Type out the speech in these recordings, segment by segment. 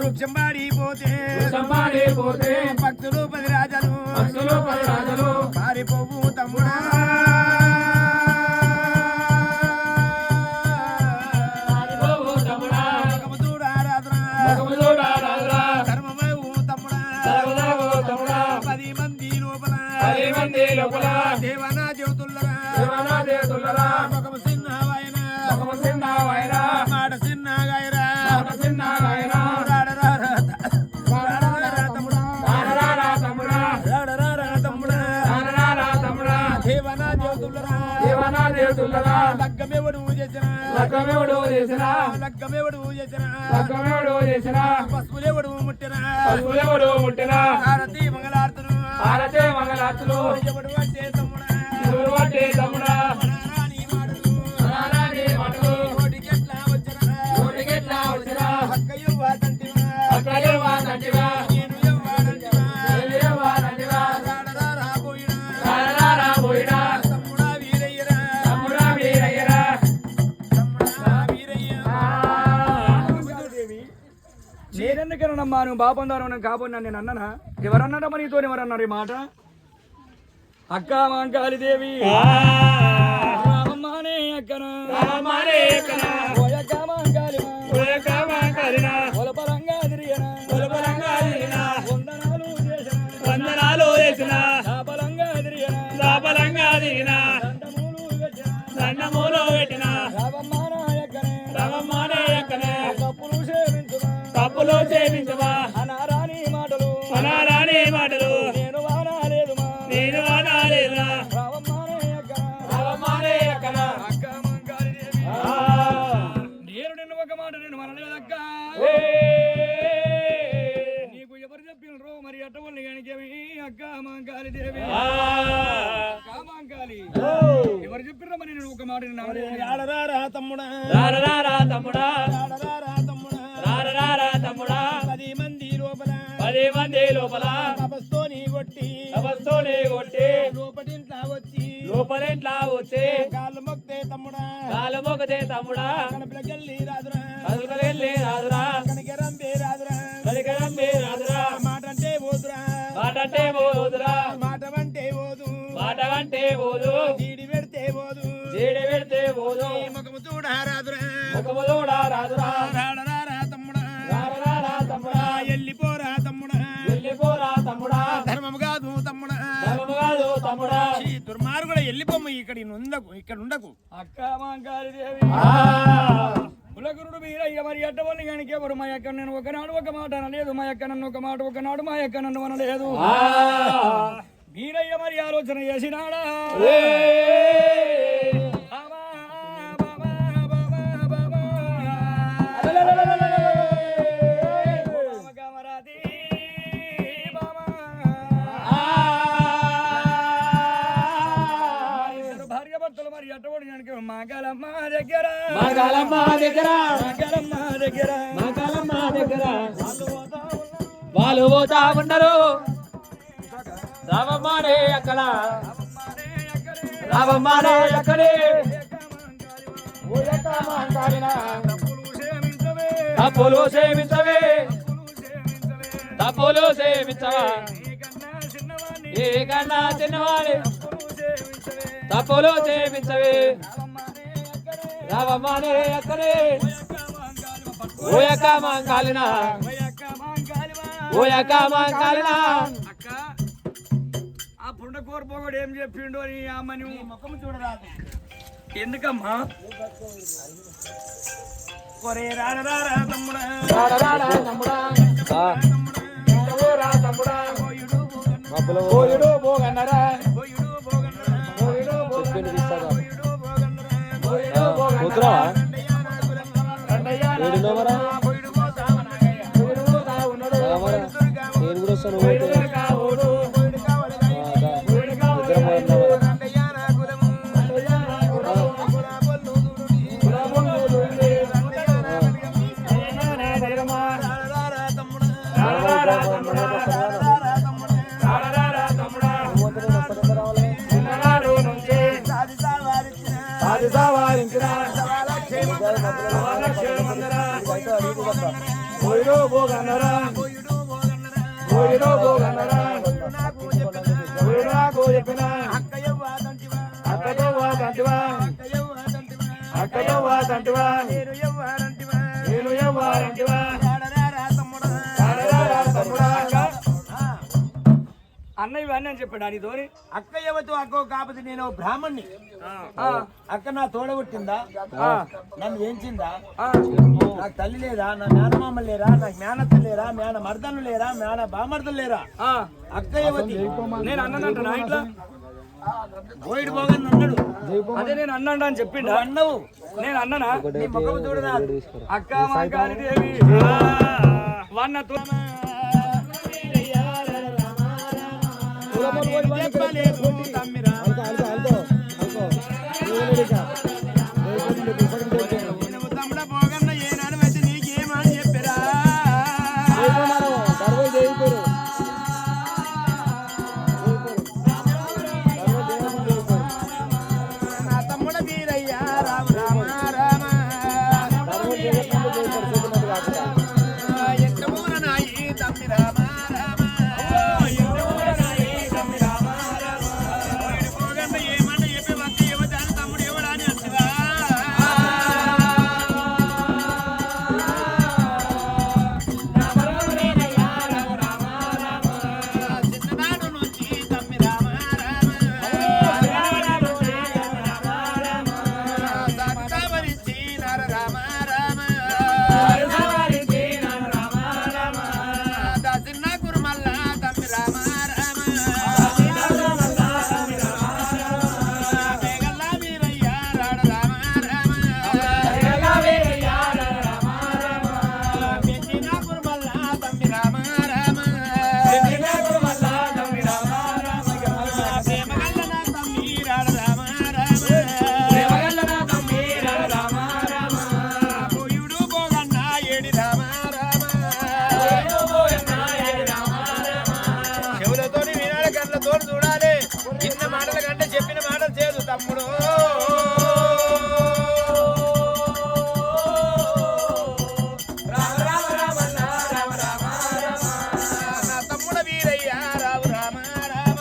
వృక్షంబాడిపోతే భక్తులు 10 రాజలు పారిపోవు తమ్ముడా దేవనా దేవతుల్లరా మొగము సిన్నవాయనా మాట సిన్నగాయరా తమ్ముడా దేవనా దేవతుల్లరా లగ్గమెవడు చేసినా పసుపులెవడు ముట్టినా హారతి మంగళార్తులు ఎవడు అంటే తమ్ముడా నేనెందుకేనమ్మా నువ్వు బాపందారు కాబోన్నా నేను అన్ననా ఎవరన్నాడమ్మా నీతో ఎవరన్నారు ఈ మాట అక్క మాంకాళిదేవి రామమ్మానే అక్కన ఒలపరంగా తిరిగిన వందనాలు చేసిన లాపలంగా తిరిగిన దండమూలు పెట్టిన రామమ్మానే అక్కనే తప్పులు సేవించవా అనారాని మాటలు నేను వానాలేదురా నేను నిన్ను ఒక మాట నేను మనలేదక్క నీకు ఎవరు చెప్పినరు మరి అట్టవల్లి కానికేమి అక్క మాంకాళిదేవి మాంకాళి ఎవరు చెప్పినరు మరి నేను ఒక మాట తమ్ముడా 10 మంది లోపల తపస్తోని కొట్టి లోపలింట్లా వచ్చి కాళ్ళు మొక్కితే తమ్ముడా కడుపులకెళ్ళి రాదురా కనికరంబే రాదురా మాటంటే పోదురా మాటవంటే పోదు జీడి పెడితే పోదు ముఖము చూడా రాదురా తమ్ముడా ఎల్లిపోరా తమ్ముడా ధర్మము కాదు తమ్ముడా దుర్మార్గుడు కూడా వెళ్ళిపోమ్మ ఇక్కడ ఉండకు అక్క మాంకాళిదేవి కులగురుడు వీరయ్య మరి అట్టవల్లి కానీ ఎవరు మా యొక్క నేను ఒకనాడు ఒక మాట అనలేదు మా యొక్క నన్ను ఒక మాట ఒకనాడు మా యొక్క నన్ను అనలేదు వీరయ్య మరి ఆలోచన చేసినాడా మాగలమ్మ దగ్గర వాళ్ళు పోతా ఉండరు రావమ్మానే అక్కడే తప్పులు సేవించవా ఏ కన్నా చిన్నవాడి తప్పులు సేవించవే రావమ్మానే అక్కడే ఓయక్క మాంకాలినా అక్క ఆ పుండకోర్పోగడు ఏం చెప్పిండు అని అమ్మని ముఖం చూడరాదు ఎందుకమ్మా కొరే రారా తమ్ముడా పోయుడు పోగన్నరా నేను కూడా వస్తాను పోయిరో పోగన్నరా పోయుడు పోగన్నరా పోయిరో పోగన్నరా పోయుడు నాకు చెప్పిన ఎవరు నాకు చెప్పిన అక్కయ్య వాదంటివా అక్కతో వాదంటివా అక్కయ్య వాదంటివా అక్కతో వాదంటివా నేను ఎవ్వారంటివా నేను ఎవరంటివా రాడరా తమ్ముడా తమ్ముడా అన్న ఇవన్నీ అని చెప్పాడు అని తోని అక్కయ్యవతో అక్కో కాకపోతే నేను బ్రాహ్మణ్ణి అక్క నా తోడగొట్టిందా నన్ను వేయించిందా నాకు తల్లి లేదా నా మేనమామ లేరా నాకు మేనత్త లేరా మేన మర్దను లేరా మేన బామర్దలు లేరా అక్కయ్యవతి నేను అన్నానంట నా ఇంట్లో పోయిడు పోగని అన్నాడు అదే నేను అన్నాడు అని చెప్పిండు నువ్వు అన్నవు నేను అన్నానా నీ ముఖం చూడరాదు అక్క మాంకాళి దేవి వన్న చెప్పలేదు తమ్మిరా నువ్వు తమ్ముడ పోగన్న ఏనాడు వచ్చి నీకేమని చెప్పిరా నా తమ్ముడ వీరయ్యా రామ రామ రామ ఎంతమూర నాయి తమ్మి రామ రామ పోగన్న ఏమన్నా చెప్పి వక్క ఇవ్వదాని తమ్ముడు ఇవ్వడాని అంటురా చిన్ననాడు నుంచి తమ్మి రామ రామ సత్తావరించి నర రామ రామ దసిన్న కురుమల్ల తమ్మి రామ రామ వేగల్లా వీరయ్య రాడ రామ రామ పెంచిన కురుమల్ల తమ్మి రామ రామ ప్రేమగల్ల నా తమ్మి రాడ రామ రామ పోయుడు పోగన్న ఏడి రామ చెవులతోని వినాలి కళ్ళతో చూడాలి ఇన్న మాటల కంటే చెప్పిన మాటలు చేదు తమ్ముడు నా తమ్ముడ వీరయ్య రావు రామ రామ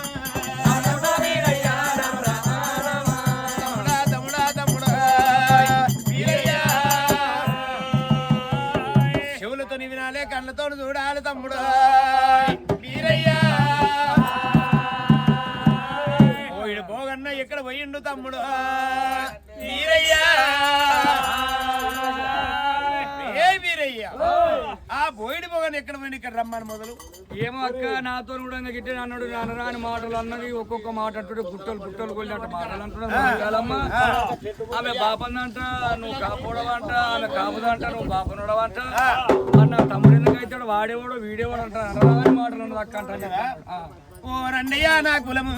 తమ్ముడా వీరయ్య చెవులతో వినాలే కళ్ళతో చూడాలి తమ్ముడు వీరయ్య పోయిడు పోగన్న ఎక్కడ పోయిండు తమ్ముడు వీరయ్య ఏ వీరయ్య ఆ పోయిడు పోగన్న ఎక్కడ పోయిండు ఇక్కడ రమ్మని మొదలు ఏమో అక్క నాతో కూడా గిట్టే అన్నాడు అనరాని మాటలు అన్నది ఒక్కొక్క మాట అంటుండే పుట్టలు కొలినట్టు మాటలు అంటున్నామ్మా ఆమె బాపందంట నువ్వు కాపోడవంట ఆమె కాపుదంట నువ్వు బాపనోడవంట అన్న తమ్ముడు ఎందుకు అవుతాడు వాడేవాడు వీడేవాడు అంట అనరాని మాటలు అన్నది అక్క అంట ఓ రండయ్య నా కులము